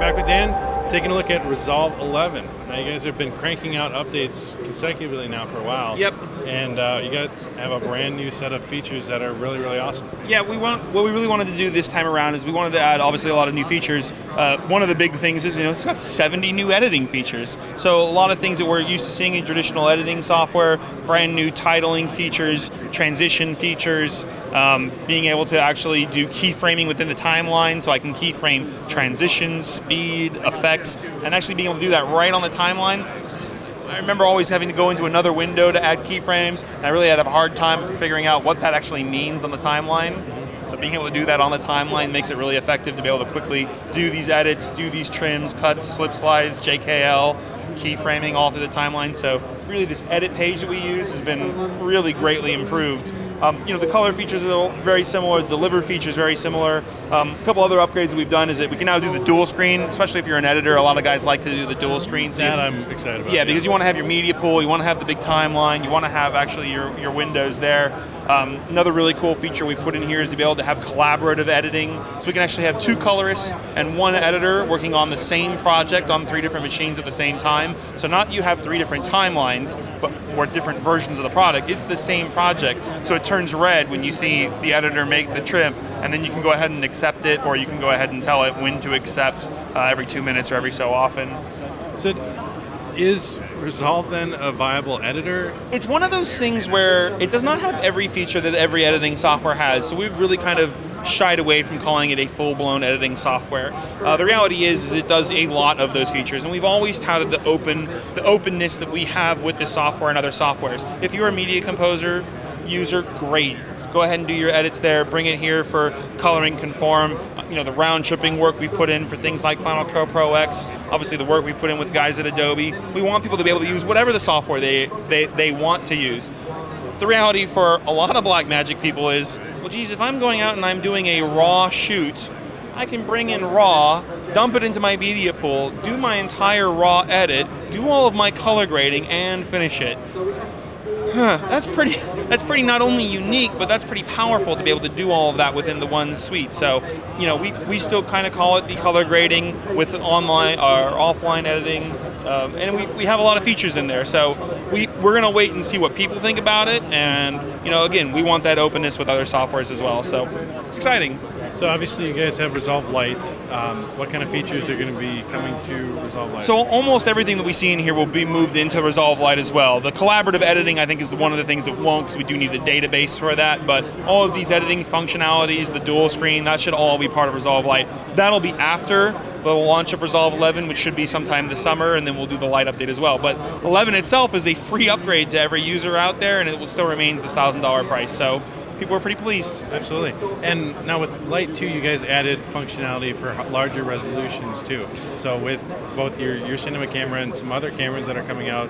back with Dan, taking a look at Resolve 11. Now, you guys have been cranking out updates consecutively now for a while. Yep. And you guys have a brand new set of features that are really, really awesome. Yeah, what we really wanted to do this time around is we wanted to add, obviously, a lot of new features. One of the big things is, it's got 70 new editing features. So a lot of things that we're used to seeing in traditional editing software, brand new titling features, transition features, being able to actually do keyframing within the timeline, so I can keyframe transitions, speed, effects, and actually being able to do that right on the timeline. I remember always having to go into another window to add keyframes, and I really had a hard time figuring out what that actually means on the timeline. So being able to do that on the timeline makes it really effective to be able to quickly do these edits, do these trims, cuts, slip slides, JKL, keyframing all through the timeline. So really this edit page that we use has been really greatly improved. The color features are very similar, the deliver features very similar. A couple other upgrades that we've done is that we can now do the dual screen, especially if you're an editor. A lot of guys like to do the dual screen. So that I'm excited about. Yeah, because you want to have your media pool, you want to have the big timeline, you want to have actually your windows there. Another really cool feature we put in here is to be able to have collaborative editing. So we can actually have two colorists and one editor working on the same project on 3 different machines at the same time. So not you have 3 different timelines, but or different versions of the product. It's the same project. So it turns red when you see the editor make the trim, and then you can go ahead and accept it, or you can go ahead and tell it when to accept every 2 minutes or every so often. So is Resolve then a viable editor? It's one of those things where it does not have every feature that every editing software has, so we've really kind of shied away from calling it a full-blown editing software. The reality is it does a lot of those features, and we've always touted the openness that we have with this software and other softwares. If you're a media composer user, great. Go ahead and do your edits there, bring it here for coloring conform. The round tripping work we've put in for things like Final Cut Pro X, obviously the work we've put in with guys at Adobe. We want people to be able to use whatever the software they want to use. The reality for a lot of Blackmagic people is, well geez, if I'm going out and I'm doing a raw shoot, I can bring in raw, dump it into my media pool, do my entire raw edit, do all of my color grading, and finish it. That's pretty not only unique, but that's pretty powerful to be able to do all of that within the one suite. So, we still kind of call it the color grading with online or offline editing, and we have a lot of features in there. So we're going to wait and see what people think about it, and again, we want that openness with other softwares as well. So it's exciting. So obviously you guys have Resolve Lite. What kind of features are going to be coming to Resolve Lite? So almost everything that we see in here will be moved into Resolve Lite as well. The collaborative editing, I think, is one of the things that won't, because we do need a database for that, but all of these editing functionalities, the dual screen, that should all be part of Resolve Lite. That'll be after the launch of Resolve 11, which should be sometime this summer, and then we'll do the Lite update as well. But 11 itself is a free upgrade to every user out there, and it will still remains the $1,000 price. So people are pretty pleased. Absolutely. And now with Lite 2, you guys added functionality for larger resolutions too. So with both your cinema camera and some other cameras that are coming out,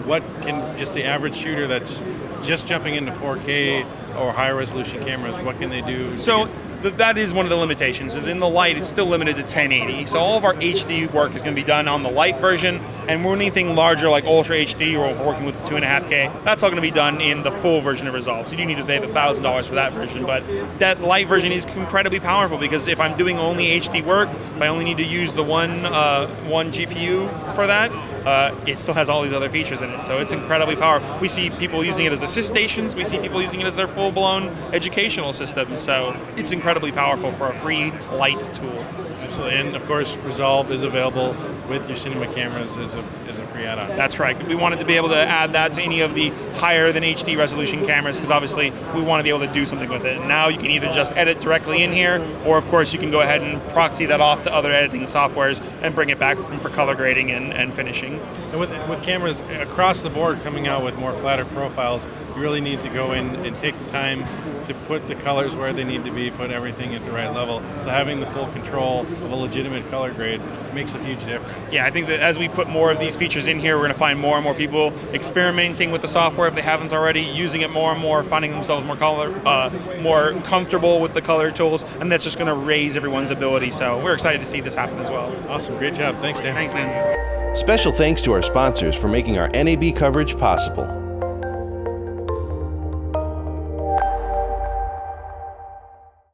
what can just the average shooter that's just jumping into 4K or higher resolution cameras, what can they do? So that is one of the limitations, is in the Lite it's still limited to 1080. So all of our HD work is going to be done on the Lite version, and anything larger like Ultra HD or if we're working with the 2.5K, that's all going to be done in the full version of Resolve. So you do need to pay the $1,000 for that version, but that Lite version is incredibly powerful, because if I'm doing only HD work, if I only need to use the one GPU for that, it still has all these other features in it, so it's incredibly powerful. We see people using it as assist stations, we see people using it as their full-blown educational system, so it's incredibly powerful for a free Lite tool. Absolutely, and of course Resolve is available with your cinema cameras as a free add-on. That's correct. We wanted to be able to add that to any of the higher than HD resolution cameras, because obviously we want to be able to do something with it. And now you can either just edit directly in here, or of course you can go ahead and proxy that off to other editing softwares and bring it back for color grading and finishing. And with cameras across the board coming out with more flatter profiles, you really need to go in and take the time to put the colors where they need to be, put everything at the right level. So having the full control of a legitimate color grade makes a huge difference. Yeah, I think that as we put more of these features in here, we're going to find more and more people experimenting with the software if they haven't already, using it more and more, finding themselves more more comfortable with the color tools, and that's just going to raise everyone's ability. So we're excited to see this happen as well. Awesome, great job. Thanks, Dan. Thanks, man. Special thanks to our sponsors for making our NAB coverage possible.